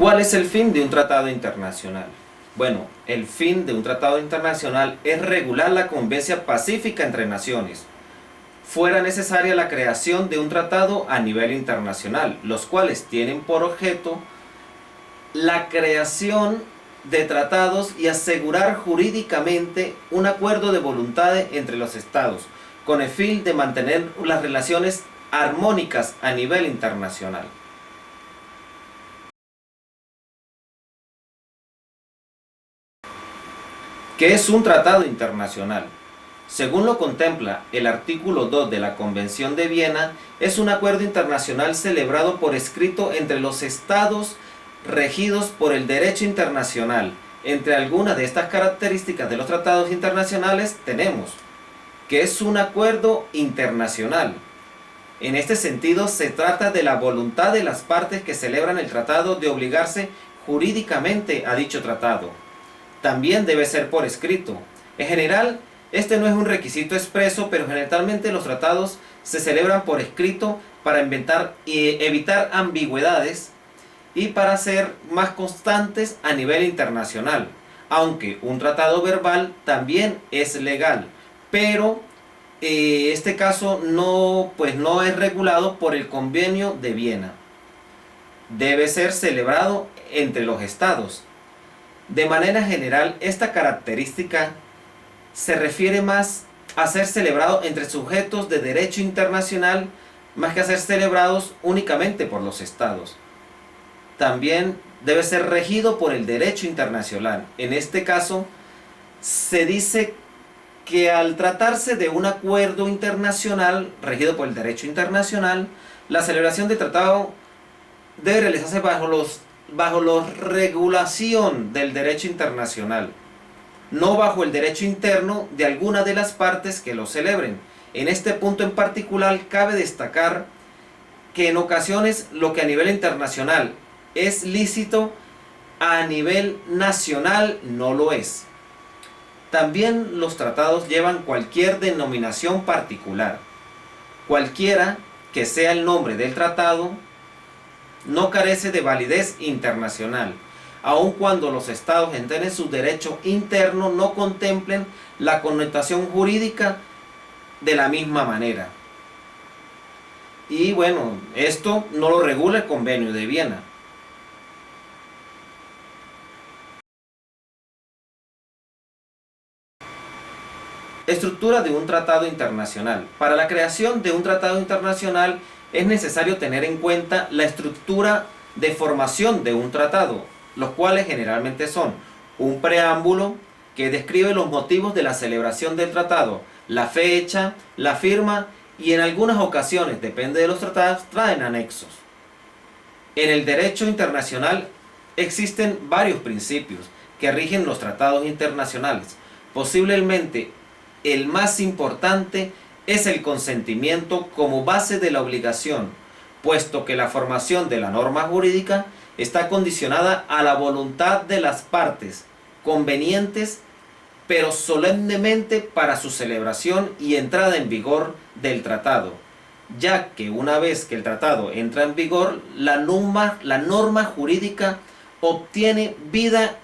¿Cuál es el fin de un tratado internacional? Bueno, el fin de un tratado internacional es regular la convivencia pacífica entre naciones. Fuera necesaria la creación de un tratado a nivel internacional, los cuales tienen por objeto la creación de tratados y asegurar jurídicamente un acuerdo de voluntades entre los estados, con el fin de mantener las relaciones armónicas a nivel internacional. ¿Qué es un tratado internacional? Según lo contempla el artículo 2 de la Convención de Viena, es un acuerdo internacional celebrado por escrito entre los estados regidos por el derecho internacional. Entre algunas de estas características de los tratados internacionales tenemos que es un acuerdo internacional. En este sentido, se trata de la voluntad de las partes que celebran el tratado de obligarse jurídicamente a dicho tratado. También debe ser por escrito. En general, este no es un requisito expreso, pero generalmente los tratados se celebran por escrito para evitar ambigüedades y para ser más constantes a nivel internacional. Aunque un tratado verbal también es legal, pero este caso no es regulado por el Convenio de Viena. Debe ser celebrado entre los estados. De manera general, esta característica se refiere más a ser celebrado entre sujetos de derecho internacional más que a ser celebrados únicamente por los estados. También debe ser regido por el derecho internacional. En este caso, se dice que al tratarse de un acuerdo internacional regido por el derecho internacional, la celebración del tratado debe realizarse bajo la regulación del derecho internacional, no bajo el derecho interno de alguna de las partes que lo celebren. En este punto en particular cabe destacar que en ocasiones lo que a nivel internacional es lícito, a nivel nacional no lo es. También los tratados llevan cualquier denominación particular. Cualquiera que sea el nombre del tratado no carece de validez internacional, aun cuando los estados en su derecho interno no contemplen la connotación jurídica de la misma manera. Y bueno, esto no lo regula el Convenio de Viena. Estructura de un tratado internacional. Para la creación de un tratado internacional es necesario tener en cuenta la estructura de formación de un tratado, los cuales generalmente son un preámbulo que describe los motivos de la celebración del tratado, la fecha, la firma y en algunas ocasiones, depende de los tratados, traen anexos. En el derecho internacional existen varios principios que rigen los tratados internacionales. Posiblemente el más importante es el consentimiento como base de la obligación, puesto que la formación de la norma jurídica está condicionada a la voluntad de las partes, convenientes, pero solemnemente para su celebración y entrada en vigor del tratado, ya que una vez que el tratado entra en vigor, la norma jurídica obtiene vida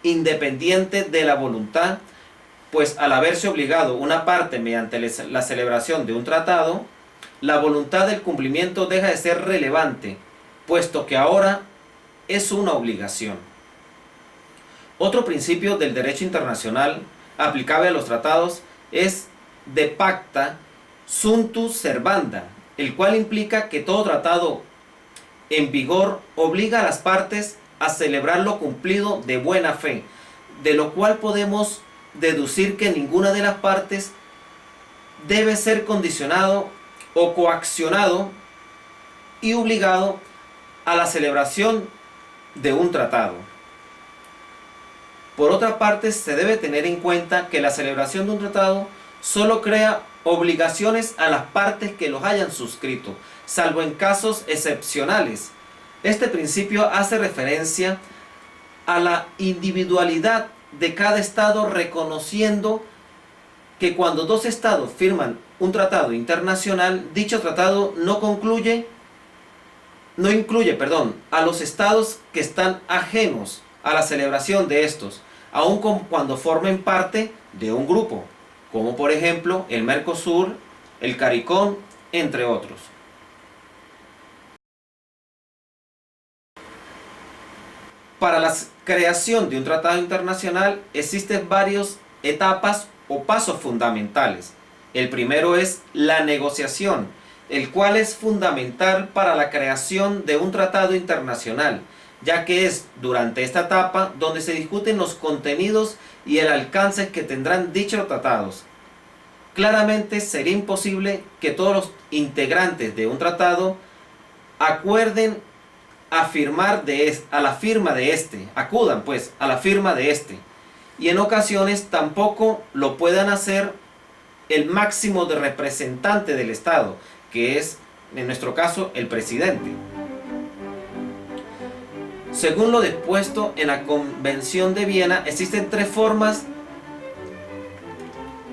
independiente de la voluntad, pues al haberse obligado una parte mediante la celebración de un tratado, la voluntad del cumplimiento deja de ser relevante, puesto que ahora es una obligación. Otro principio del derecho internacional aplicable a los tratados es de pacta sunt servanda, el cual implica que todo tratado en vigor obliga a las partes a celebrar lo cumplido de buena fe, de lo cual podemos deducir que ninguna de las partes debe ser condicionado o coaccionado y obligado a la celebración de un tratado. Por otra parte, se debe tener en cuenta que la celebración de un tratado solo crea obligaciones a las partes que los hayan suscrito, salvo en casos excepcionales. Este principio hace referencia a la individualidad de cada estado, reconociendo que cuando dos estados firman un tratado internacional, dicho tratado no concluye no incluye, perdón, a los estados que están ajenos a la celebración de estos, aun cuando formen parte de un grupo, como por ejemplo el Mercosur, el CARICOM, entre otros. Para la creación de un tratado internacional existen varias etapas o pasos fundamentales. El primero es la negociación, el cual es fundamental para la creación de un tratado internacional, ya que es durante esta etapa donde se discuten los contenidos y el alcance que tendrán dichos tratados. Claramente sería imposible que todos los integrantes de un tratado acuerden a la firma de este, acudan pues a la firma de este, y en ocasiones tampoco lo puedan hacer el máximo de representante del Estado, que es en nuestro caso el presidente. Según lo dispuesto en la Convención de Viena, existen tres formas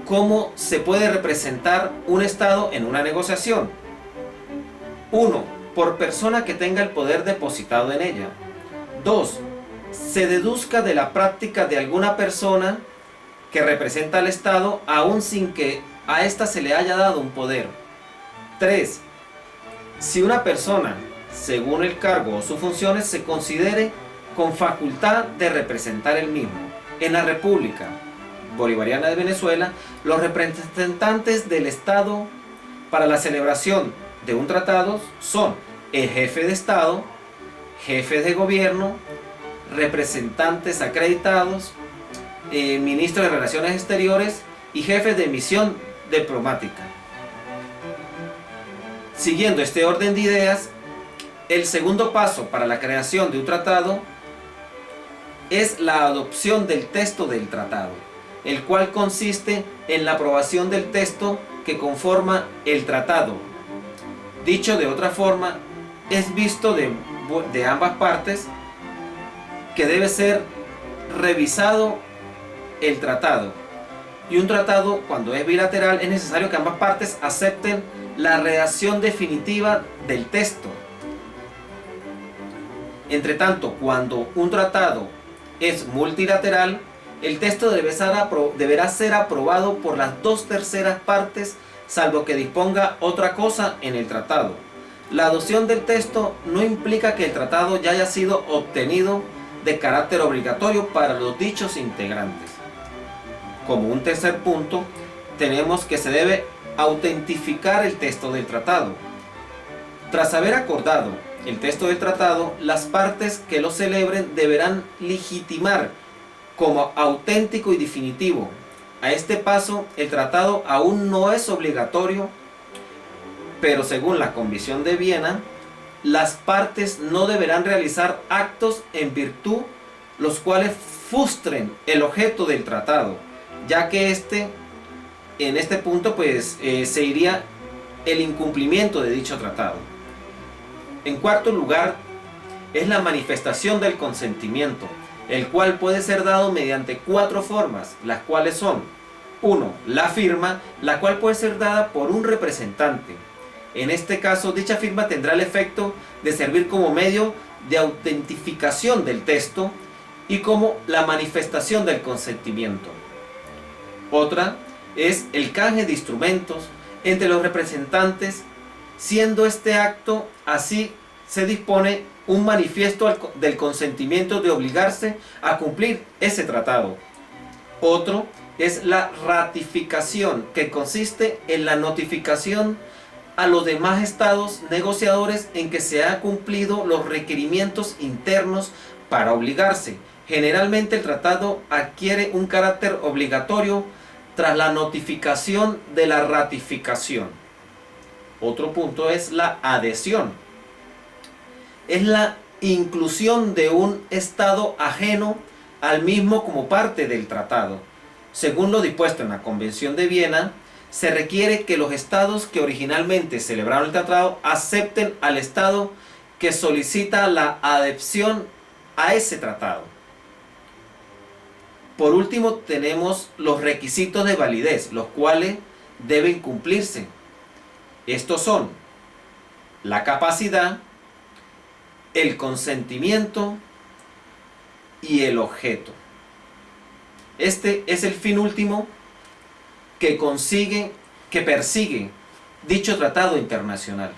cómo se puede representar un Estado en una negociación. 1. Por persona que tenga el poder depositado en ella. 2. Se deduzca de la práctica de alguna persona que representa al Estado, aun sin que a ésta se le haya dado un poder. 3. Si una persona, según el cargo o sus funciones, se considere con facultad de representar el mismo. En la República Bolivariana de Venezuela, los representantes del Estado para la celebración de un tratado son el jefe de Estado, jefe de gobierno, representantes acreditados, ministros de Relaciones Exteriores y jefes de misión diplomática. Siguiendo este orden de ideas, el segundo paso para la creación de un tratado es la adopción del texto del tratado, el cual consiste en la aprobación del texto que conforma el tratado. Dicho de otra forma, es visto de ambas partes que debe ser revisado el tratado. Y un tratado, cuando es bilateral, es necesario que ambas partes acepten la redacción definitiva del texto. Entre tanto, cuando un tratado es multilateral, el texto deberá ser aprobado por las 2/3 partes, salvo que disponga otra cosa en el tratado. La adopción del texto no implica que el tratado ya haya sido obtenido de carácter obligatorio para los dichos integrantes. Como un tercer punto, tenemos que se debe autentificar el texto del tratado. Tras haber acordado el texto del tratado, las partes que lo celebren deberán legitimar como auténtico y definitivo. A este paso, el tratado aún no es obligatorio, pero según la Convención de Viena, las partes no deberán realizar actos en virtud los cuales frustren el objeto del tratado, ya que en este punto se iría el incumplimiento de dicho tratado. En cuarto lugar, es la manifestación del consentimiento, el cual puede ser dado mediante 4 formas, las cuales son: 1. La firma, la cual puede ser dada por un representante. En este caso, dicha firma tendrá el efecto de servir como medio de autentificación del texto y como la manifestación del consentimiento. Otra es el canje de instrumentos entre los representantes, siendo este acto así se dispone un manifiesto del consentimiento de obligarse a cumplir ese tratado. Otro es la ratificación, que consiste en la notificación a los demás estados negociadores en que se han cumplido los requerimientos internos para obligarse. Generalmente el tratado adquiere un carácter obligatorio tras la notificación de la ratificación. Otro punto es la adhesión. Es la inclusión de un estado ajeno al mismo como parte del tratado. Según lo dispuesto en la Convención de Viena, se requiere que los estados que originalmente celebraron el tratado acepten al estado que solicita la adhesión a ese tratado. Por último, tenemos los requisitos de validez, los cuales deben cumplirse. Estos son la capacidad, el consentimiento y el objeto. Este es el fin último que persigue dicho tratado internacional.